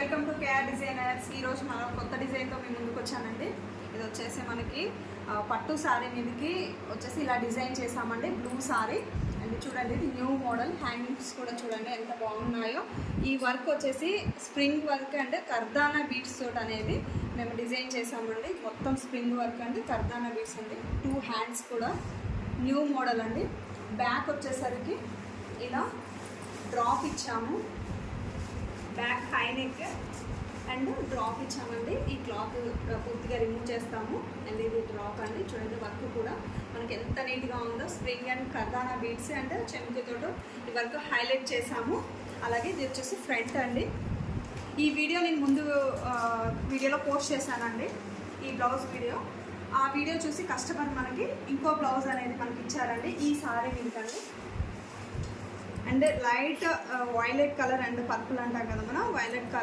Welcome to KR designers. ఈరోజు మనం కొత్త డిజైన్తో మేము ముందుకు వచ్చానండి. ఇది వచ్చేసి మనకి పట్టు శారీ మీదకి వచ్చేసి ఇలా డిజైన్ చేసామండి. బ్లూ శారీ అండ్ చూడండి, ఇది న్యూ మోడల్. హ్యాంగింగ్స్ కూడా చూడండి ఎంత బాగున్నాయో. ఈ వర్క్ వచ్చేసి స్ప్రింగ్ వర్క్ అండ్ కర్దానా బీడ్స్ తోటి అనేది మేము డిజైన్ చేసామండి. మొత్తం స్ప్రింగ్ వర్క్ అండి, కర్దానా బీడ్స్ అండి. 2 హ్యాండ్స్ కూడా న్యూ మోడల్ అండి. బ్యాక్ వచ్చేసరికి ఇలా డ్రాప్ ఇచ్చాము, back high neck and drop ఇచ్చామండి. ఈ క్లాత్ పూర్తిగా రిమూవ్ చేస్తాము అండ్ ఇది డ్రాప్ అండి. చూడండి వర్క్ కూడా మనకి ఎంత నీట్గా ఉందో. స్ప్రింగ్ అండ్ కర్దానా బీడ్స్ అండ్ చెంకుతో ఈ వర్క్ హైలైట్ చేసాము. అలాగే ఇది వచ్చేసి ఫ్రంట్ అండి. ఈ వీడియో నేను ముందు వీడియోలో పోస్ట్ చేశానండి, ఈ బ్లౌజ్ వీడియో. ఆ వీడియో చూసి కస్టమర్ మనకి ఇంకో బ్లౌజ్ అనేది మనకి ఇచ్చారండి ఈ సారీ మీదకండి. And light violet colour and purple అంటాం కదా మనం, వైలెట్ కలర్